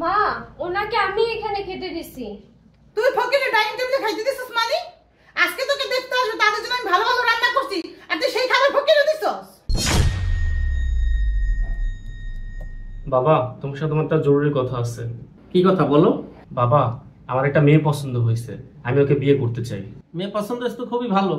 মা, ওনাকে আমি এখানে খেতে দিছি। তুই ফকিরে ডাইনিং টেবিলে খাইতে দিছিস মানে? আজকে তোকে দেখতে আসবে, তাদের জন্য আমি ভালো ভালো রান্না করছি, আর তুই সেই খাবার ফকিরে দিছস? বাবা, তোমার সাথে আমার একটা জরুরি কথা আছে। কি কথা বলো? বাবা, আমার একটা মেয়ে পছন্দ হয়েছে, আমি ওকে বিয়ে করতে চাই। মেয়ে পছন্দ তো খুবই ভালো।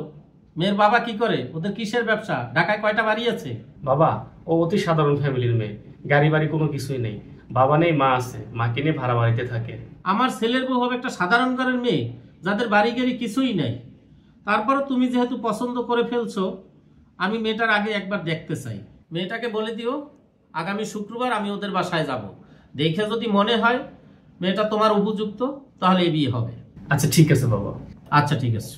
মেয়ের বাবা কি করে? ওদের কিসের ব্যবসা? ঢাকায় কয়টা বাড়ি আছে? বাবা, ও অতি সাধারণ ফ্যামিলির মেয়ে, গাড়ি বাড়ি কোনো কিছুই নেই। বাবা নেই, মা আছে, মাকে নিয়ে ভাড়া বাড়িতে থাকে। আমার ছেলের বউ হবে একটা সাধারণ ঘরের মেয়ে, যাদের বাড়ি গাড়ি কিছুই নেই। তারপরে তুমি যেহেতু পছন্দ করে ফেলছো, আমি মেয়েটার আগে একবার দেখতে চাই। মেয়েটাকে বলে দিও আগামী শুক্রবার আমি ওদের বাসায় যাব। দেখে যদি মনে হয় মেয়েটা তোমার উপযুক্ত, তাহলে এই বিয়ে হবে। আচ্ছা ঠিক আছে বাবা। আচ্ছা ঠিক আছে।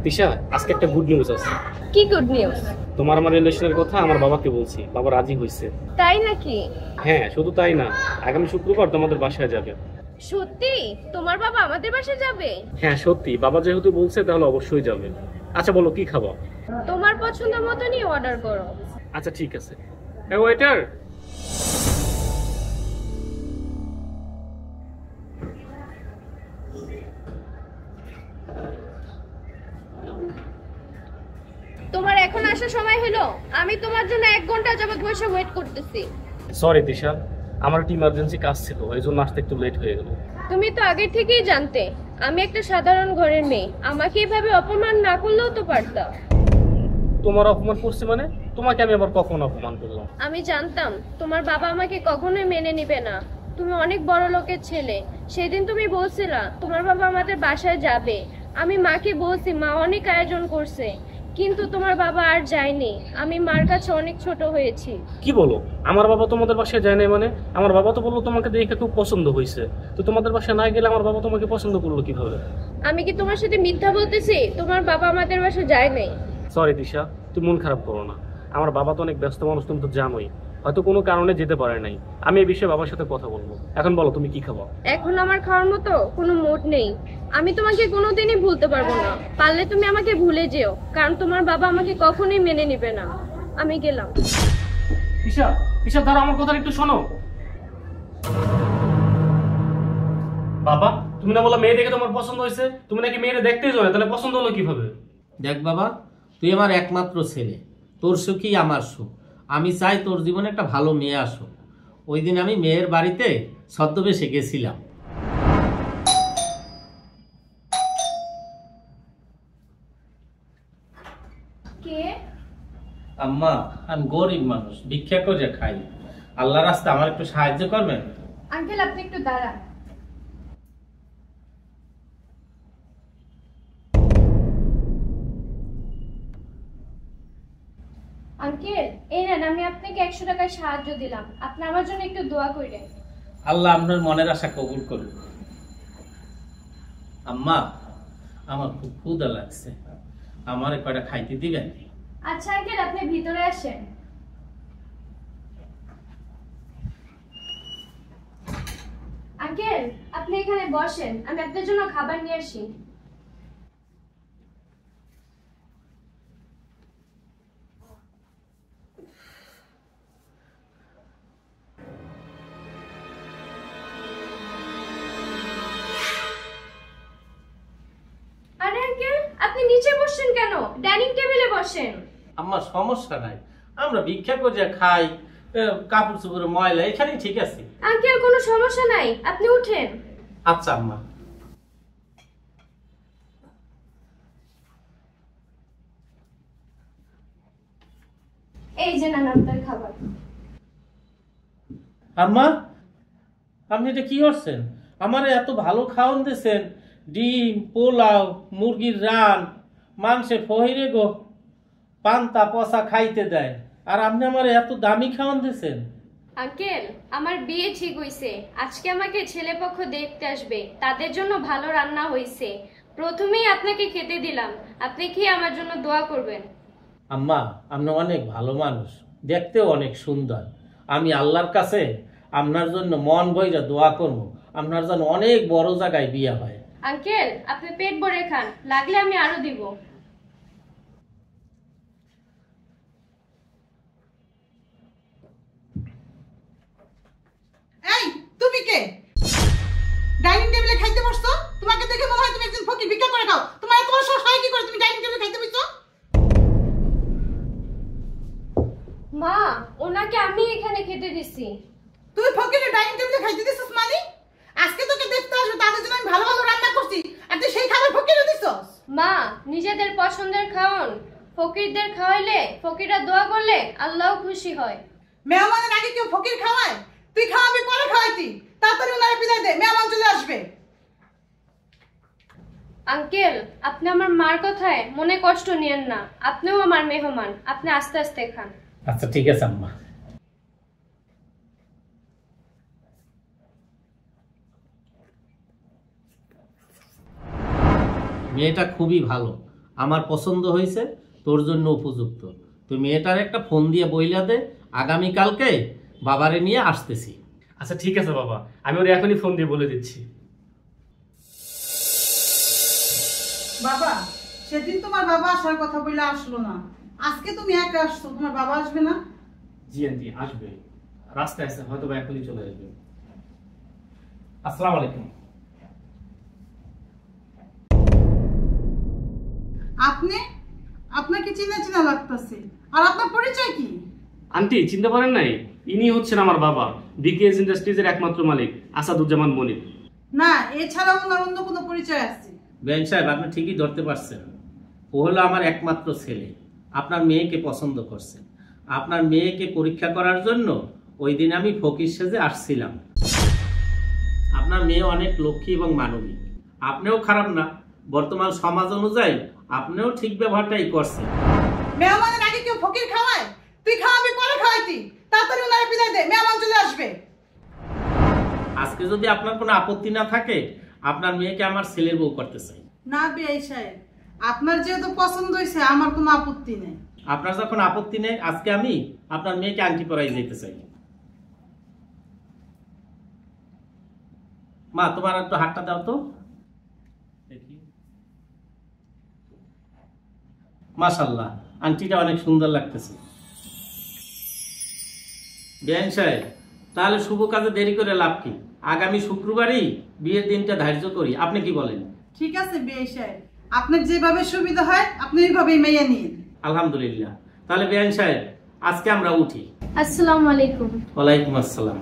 তিশা, আজকে একটা গুড নিউজ আছে। কি গুড নিউজ? তোমার আমার রিলেশনের কথা আমার বাবাকে বলছি, বাবা রাজি হয়েছে। তাই নাকি? হ্যাঁ, শুধু তাই না, আগামী শুক্রবার তোমাদের বাসায় যাবে। সত্যি? তোমার বাবা আমাদের বাসায় যাবে? হ্যাঁ সত্যি, বাবা যেহেতু বলছে তাহলে অবশ্যই যাবে। আচ্ছা বলো, কি খাবো? তোমার পছন্দ মতনই অর্ডার করো। আচ্ছা ঠিক আছে। ওয়েটার, তোমার এখন আসার সময় হলো? আমি তোমার জন্য 1 ঘন্টা যাবত বসে ওয়েট করতেছি। সরি তিশা, আমার একটা ইমার্জেন্সি কাজ ছিল, এই জন্য আসতে একটু লেট হয়ে গেল। তুমি তো আগে থেকেই জানতে আমি একটা সাধারণ ঘরের মেয়ে, আমাকে এভাবে অপমান না করলেও তো পারতা। তোমার অপমান করছে মানে? তোমাকে আমি আবার কখন অপমান করলাম? আমি জানতাম তোমার বাবা আমাকে কখনোই মেনে নিবে না। তুমি অনেক বড় লোকের ছেলে। সেদিন তুমি বলছিলা তোমার বাবা আমাদের বাসায় যাবে। আমি মাকে বলছি, মা অনেক আয়োজন করছে, কিন্তু তোমার বাবা আর যায়নি। আমি মার কাছে অনেক ছোট হয়েছি। কি বলো? আমার বাবা তোমাদের বাসায় যায় নাই মানে? আমার বাবা তো বললো তোমাকে দেখে খুব পছন্দ হয়েছে, তো তোমাদের বাসায় না গেলে আমার বাবা তোমাকে পছন্দ করলো কিভাবে? আমি কি তোমার সাথে মিথ্যা বলতেছি? তোমার বাবা আমাদের বাসায় যায় নাই। সরি দিশা, তুমি মন খারাপ করো না। আমার বাবা তো অনেক ব্যস্ত মানুষ, তুমি তো জানোই, হয়তো কোনো কারণে যেতে পারে নাই। আমি এই বিষয়ে বাবার সাথে কথা বলবো। এখন বলো তুমি কি খাবো? এখন আমার খাওয়ার মতো কোনো মুড নেই। আমি তোমাকে কোনোদিনই ভুলতে পারবো না। পারলে তুমি আমাকে ভুলে যেও, কারণ তোমার বাবা আমাকে কখনোই মেনে নিবে না। আমি গেলাম। দিশা, দিশা ধরো, আমার কথা একটু শোনো। বাবা, তুমি না বলো মেয়ে দেখে তোমার পছন্দ হয়েছে? তুমি নাকি মেয়েরে দেখতেই যাও না, তাহলে পছন্দ হলো কিভাবে? দেখ বাবা, তুই আমার একমাত্র ছেলে, তোর সুখই আমার সুখ। আমি চাই তোর জীবনে একটা ভালো মেয়ে আসুক। ওই দিন আমি মেয়ের বাড়িতে ছদ্মবেশে গেছিলাম। কে? আম্মা, আমি গরিব মানুষ, ভিক্ষা করে খাই। আল্লাহর রাস্তায় আমার একটু সাহায্য করবেন? আঙ্কেল, আপনি একটু দাঁড়ান। আঙ্কেল, এই নেন, আমি আপনাকে 100 টাকার সাহায্য দিলাম। আপনি আমার জন্য একটু দোয়া করেন। আল্লাহ আপনার মনের আশা কবুল করুন। আম্মা, আমার খুব ক্ষুধা লাগছে, আমার কয়টা খাইতে দিবেন? আচ্ছা আঙ্কেল, আপনি ভিতরে আসেন। আঙ্কেল, আপনি এখানে বসেন, আমি আপনার জন্য খাবার নিয়ে আসি। আরে আঙ্কেল, আপনি নিচে বসছেন কেন? ডাইনিং টেবিলে বসেন। আমার সমস্যা নাই, আমরা ভিক্ষা করে খাই, কাপড় চোপড় ময়লা, এখানেই ঠিক আছে। আঙ্কেল, কোনো সমস্যা নাই, আপনি উঠেন। আচ্ছা আম্মা। এই যে নেন আপনার খাবার। আম্মা, আপনি এটা কি করছেন? আমার এত ভালো খাওয়ান দিয়েছেন, ডিম, পোলাও, মুরগির রান, মাংসের ফহিরে গো, পান্তা পচা খাইতে দেয়, আর আপনি আমার এত দামি খাওয়ান দিয়েছেন। আঙ্কেল, আমার বিয়ে ঠিক হইছে। আজকে আমাকে ছেলেপক্ষ দেখতে আসবে, তাদের জন্য ভালো রান্না হইছে। প্রথমেই আপনাকে খেতে দিলাম, আপনি খেয়ে আমার জন্য দোয়া করবেন। আম্মা, আপনি অনেক ভালো মানুষ, দেখতেও অনেক সুন্দর। আমি আল্লাহর কাছে আপনার জন্য মন বইরা দোয়া করব, আপনার জন্য অনেক বড় জায়গায় বিয়ে হয়। আঙ্কেল, আপনি পেট ভরে খান, লাগলে আমি আরো দিব। খাও। তোমার সাহস হয় কি করে তুমি ডাইনিং টেবিলে খাইতে বসছো? মা, ওনাকে আমি এখানে খেতে দিছি। তুই ফকিরে ডাইনিং টেবিলে খাইতে দিছিস মানে? আজকে তোকে দেখতে আসবে, তাদের জন্য আমি ভালো ভালো রান্না করছি, আর তুই সেই খাবার ফকিরে দিছস? মা, নিজেদের পছন্দের খাওন ফকিরদের খাওয়াইলে, ফকিররা দোয়া করলে আল্লাহ খুশি হয়। মেহমানের আগে কেউ ফকির খাওয়ায়? তুই খাওয়াবি পরে খাওয়াইতি। তাড়াতাড়ি ওনারে বিদায় দে, মেহমান চলে আসবে। আঙ্কেল, আপনি আমার মার কথায় মনে কষ্ট নিয়েন না, আপনিও আমার মেহমান, আপনি আস্তে আস্তে খান। আচ্ছা ঠিক আছে আম্মা। মেয়েটা খুবই ভালো, আমার পছন্দ হয়েছে, তোর জন্য উপযুক্ত। তুই মেয়েটার একটা ফোন দিয়ে বইলা দে, আগামীকালকে বাবারে নিয়ে আসতেছি। আচ্ছা ঠিক আছে বাবা, আমি ওর এখনই ফোন দিয়ে বলে দিচ্ছি। বাবা, সেদিন তোমার বাবা আসার কথা বলে আসলো না, আজকে তুমি একা আসছো, তোমার বাবা আসবে না? জি আন্টি, আসবে, রাস্তায় আছে, হয়তো বা এখনই চলে আসবে। আসসালামু আলাইকুম। আপনাকে চিনা চিনা লাগতেছে, আর আপনার পরিচয় কি? আন্টি চিনতে পারেন নাই? ইনি হচ্ছেন আমার বাবা, বিকেএস ইন্ডাস্ট্রিজের একমাত্র মালিক আসাদুজ্জামান মনির। না, এছাড়াও ওনার অন্য কোনো পরিচয় আছে? বেন সাহেব, আপনি ঠিকই ধরতে পারছেন, ও হলো আমার একমাত্র ছেলে। আপনার মেয়েকে পছন্দ করছেন। আপনার মেয়েকে পরীক্ষা করার জন্য ওই দিন আমি ফকির সেজে আসছিলাম। আপনার মেয়ে অনেক লক্ষ্মী এবং মানবিক, আপনিও খারাপ না। বর্তমান সমাজ অনুযায়ী আপনিও ঠিক ব্যবহারটাই করছেন। মেহমানের আগে কেউ ফকির খাওয়ায়? তুই খাওয়াবি পরে খাওয়াইতি। তাড়াতাড়ি ওনারে বিদায় দে, মেহমান চলে আসবে। আজকে যদি আপনার কোনো আপত্তি না থাকে, আপনার মেয়েকে আমার ছেলের বউ করতে চাই। না বিআই সাহেব, আপনার যেহেতু পছন্দ হয়েছে, আমার কোনো আপত্তি নেই। আপনার যখন আপত্তি নেই, আজকে আমি আপনার মেয়েকে আংটি পরাই যেতে চাই। মা, তোমার একটু হাতটা দাও তো। মাশাআল্লাহ, আংটিটা অনেক সুন্দর লাগতেছে। বেন সাহেব, তাহলে শুভ কাজে দেরি করে লাভ কি? আগামী শুক্রবারই বিয়ের দিনটা ধার্য করি, আপনি কি বলেন? ঠিক আছে বিআই সাহেব, আপনার যেভাবে সুবিধা হয় আপনি এইভাবেই মেয়ে নিন। আলহামদুলিল্লাহ। তাহলে বেন সাহেব, আজকে আমরা উঠি। আসসালামু আলাইকুম। ওয়ালাইকুম আসসালাম।